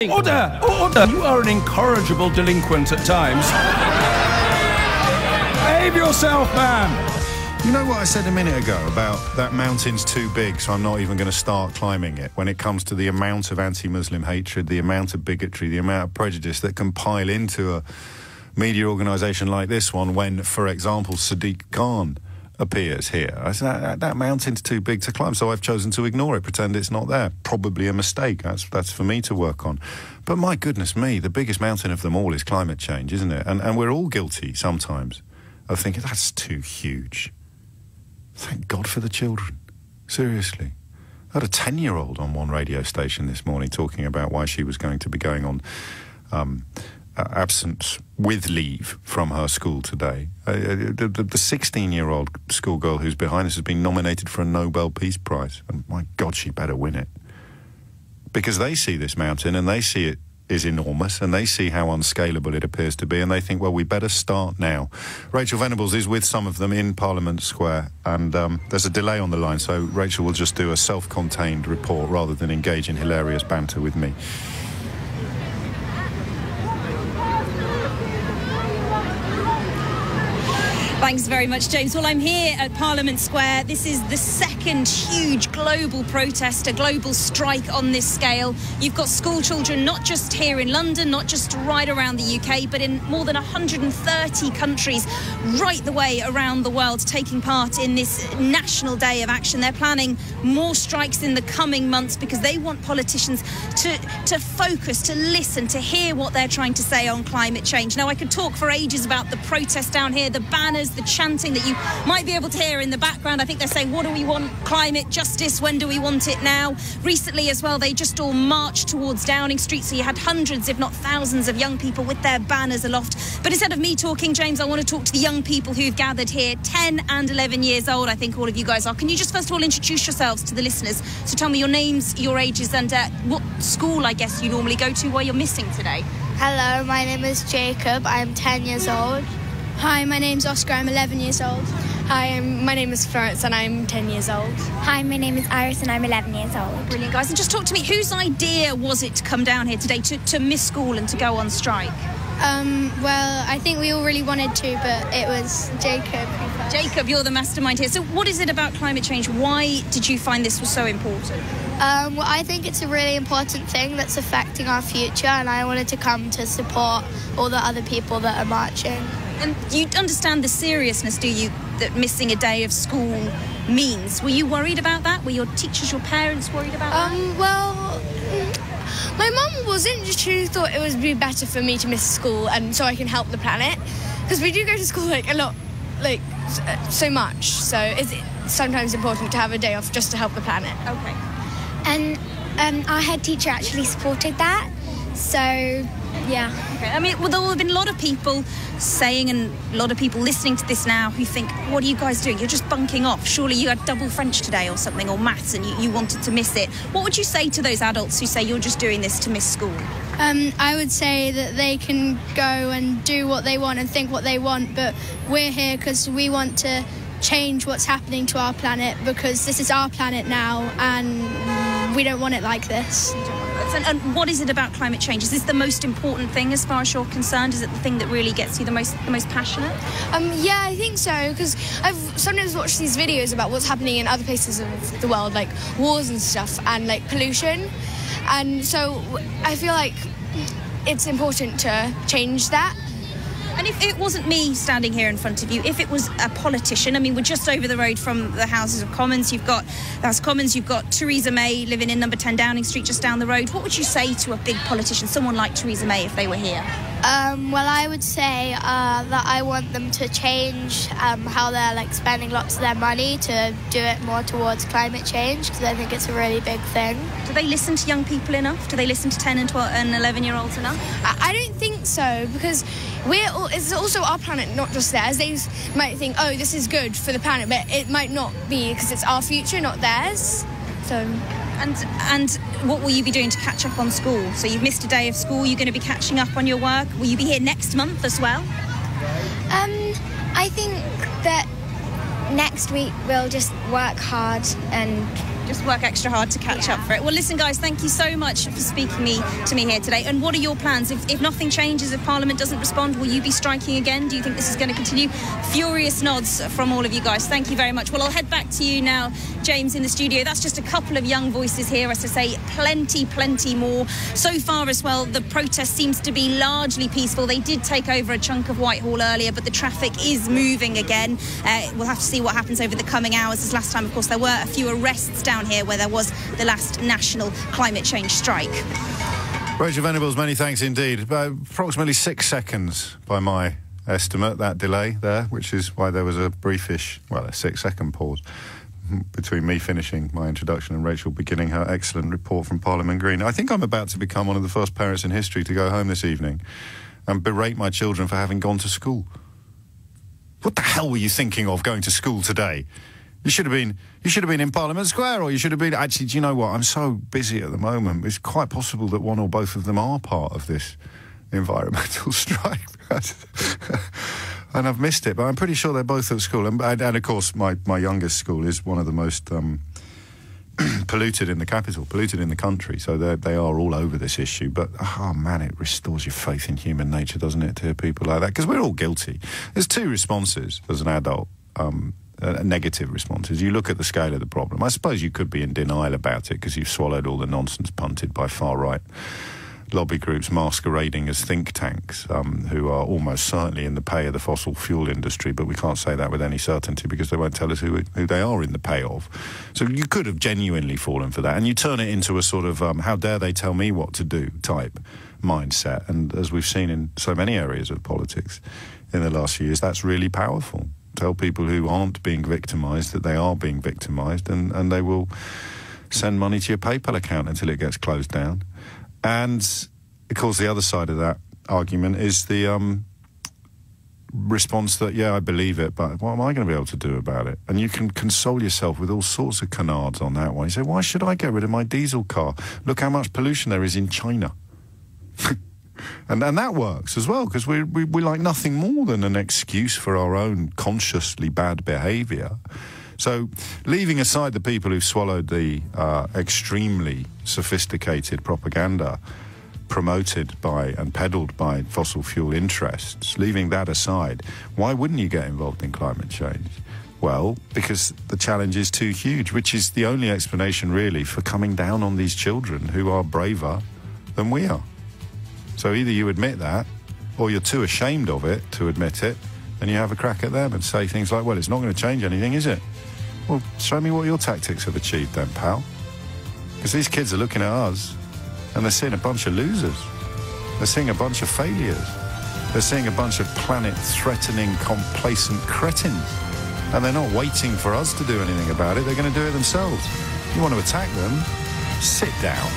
Order! Order! You are an incorrigible delinquent at times. Behave yourself, man! You know what I said a minute ago about that mountain's too big, so I'm not even going to start climbing it, when it comes to the amount of anti-Muslim hatred, the amount of bigotry, the amount of prejudice that can pile into a media organisation like this one when, for example, Sadiq Khan appears here. I said, that mountain's too big to climb, so I've chosen to ignore it, pretend it's not there. Probably a mistake. That's for me to work on. But my goodness me, the biggest mountain of them all is climate change, isn't it? And we're all guilty sometimes of thinking, that's too huge. Thank God for the children. Seriously. I had a 10-year-old on one radio station this morning talking about why she was going to be going on absence with leave from her school today. The 16-year-old schoolgirl who's behind us has been nominated for a Nobel Peace Prize. And my God, she better win it. Because they see this mountain and they see it is enormous and they see how unscalable it appears to be and they think, well, we better start now. Rachel Venables is with some of them in Parliament Square and there's a delay on the line, so Rachel will just do a self-contained report rather than engage in hilarious banter with me. Thanks very much, James. Well, I'm here at Parliament Square. This is the second huge global protest, a global strike on this scale. You've got school children not just here in London, not just right around the UK, but in more than 130 countries right the way around the world taking part in this national day of action. They're planning more strikes in the coming months because they want politicians to focus, to listen, to hear what they're trying to say on climate change. Now, I could talk for ages about the protests down here, the banners, the chanting that you might be able to hear in the background. I think they're saying, what do we want? Climate justice. When do we want it now? Recently as well, they just all marched towards Downing Street. So you had hundreds, if not thousands of young people with their banners aloft. But instead of me talking, James, I want to talk to the young people who've gathered here, 10 and 11 years old. I think all of you guys are. Can you just first of all introduce yourselves to the listeners? So tell me your names, your ages and what school, I guess, you normally go to while you're missing today. Hello, my name is Jacob. I'm 10 years old. Hi, my name's Oscar. I'm 11 years old. Hi, my name is Florence and I'm 10 years old. Hi, my name is Iris and I'm 11 years old. Brilliant, guys. And just talk to me, whose idea was it to come down here today to miss school and to go on strike? Well, I think we all really wanted to, but it was Jacob. Jacob, you're the mastermind here. So what is it about climate change? Why did you find this was so important? Well, I think it's a really important thing that's affecting our future, and I wanted to come to support all the other people that are marching. And you understand the seriousness, do you, that missing a day of school means? Were you worried about that? Were your teachers, your parents worried about that? Well, my mum wasn't. She thought it would be better for me to miss school and so I can help the planet. Because we do go to school, like, a lot, like, so much. So it's sometimes important to have a day off just to help the planet. Okay. And our head teacher actually supported that. So, yeah. Okay. I mean, well, there will have been a lot of people saying and a lot of people listening to this now who think, what are you guys doing? You're just bunking off. Surely you had double French today or something, or maths, and you wanted to miss it. What would you say to those adults who say you're just doing this to miss school? I would say that they can go and do what they want and think what they want, but we're here because we want to change what's happening to our planet, because this is our planet now and we don't want it like this. And what is it about climate change? Is this the most important thing as far as you're concerned? Is it the thing that really gets you the most passionate? Yeah, I think so, because I've sometimes watched these videos about what's happening in other places of the world, like wars and stuff, and like pollution. And so I feel like it's important to change that. And if it wasn't me standing here in front of you, if it was a politician, I mean, we're just over the road from the Houses of Commons. You've got Theresa May living in number 10 Downing Street, just down the road. What would you say to a big politician, someone like Theresa May, if they were here? Well, I would say that I want them to change how they're like spending lots of their money to do it more towards climate change, because I think it's a really big thing. Do they listen to young people enough? Do they listen to 10 and 12 and 11-year-olds enough? I don't think so, because it's also our planet, not just theirs. They might think, oh, this is good for the planet, but it might not be, because it's our future, not theirs. So. And what will you be doing to catch up on school? So you've missed a day of school, you're going to be catching up on your work. Will you be here next month as well? I think that next week we'll just work hard and just work extra hard to catch up for it. Well, listen, guys, thank you so much for speaking to me here today. And what are your plans? If nothing changes, if Parliament doesn't respond, will you be striking again? Do you think this is going to continue? Furious nods from all of you guys. Thank you very much. Well, I'll head back to you now, James, in the studio. That's just a couple of young voices here. As I say, plenty more. So far as well, the protest seems to be largely peaceful. They did take over a chunk of Whitehall earlier, but the traffic is moving again. We'll have to see what happens over the coming hours. As last time, of course, there were a few arrests down here where there was the last national climate change strike. Rachel Venables, many thanks indeed. About approximately 6 seconds by my estimate, that delay there, which is why there was a briefish, well, a 6-second pause between me finishing my introduction and Rachel beginning her excellent report from Parliament Green. I think I'm about to become one of the first parents in history to go home this evening and berate my children for having gone to school. What the hell were you thinking of going to school today? You should have been in Parliament Square, or you should have been... Actually, do you know what? I'm so busy at the moment. It's quite possible that one or both of them are part of this environmental strike. And I've missed it, but I'm pretty sure they're both at school. And of course, my youngest school is one of the most polluted in the capital, polluted in the country. So they are all over this issue. But, oh, man, it restores your faith in human nature, doesn't it, to hear people like that? Because we're all guilty. There's two responses as an adult. Negative responses. You look at the scale of the problem. I suppose you could be in denial about it because you've swallowed all the nonsense punted by far-right lobby groups masquerading as think tanks, who are almost certainly in the pay of the fossil fuel industry, but we can't say that with any certainty because they won't tell us who they are in the pay of. So you could have genuinely fallen for that, and you turn it into a sort of how dare they tell me what to do type mindset. And as we've seen in so many areas of politics in the last few years, that's really powerful. Tell people who aren't being victimised that they are being victimised, and they will send money to your PayPal account until it gets closed down. And, of course, the other side of that argument is the response that, yeah, I believe it, but what am I going to be able to do about it? And you can console yourself with all sorts of canards on that one. You say, why should I get rid of my diesel car? Look how much pollution there is in China. And that works as well, because we like nothing more than an excuse for our own consciously bad behaviour. So leaving aside the people who've swallowed the extremely sophisticated propaganda promoted by and peddled by fossil fuel interests, leaving that aside, why wouldn't you get involved in climate change? Well, because the challenge is too huge, which is the only explanation really for coming down on these children who are braver than we are. So either you admit that, or you're too ashamed of it to admit it, and you have a crack at them and say things like, well, it's not going to change anything, is it? Well, show me what your tactics have achieved then, pal. Because these kids are looking at us, and they're seeing a bunch of losers. They're seeing a bunch of failures. They're seeing a bunch of planet-threatening, complacent cretins. And they're not waiting for us to do anything about it. They're going to do it themselves. You want to attack them? Sit down.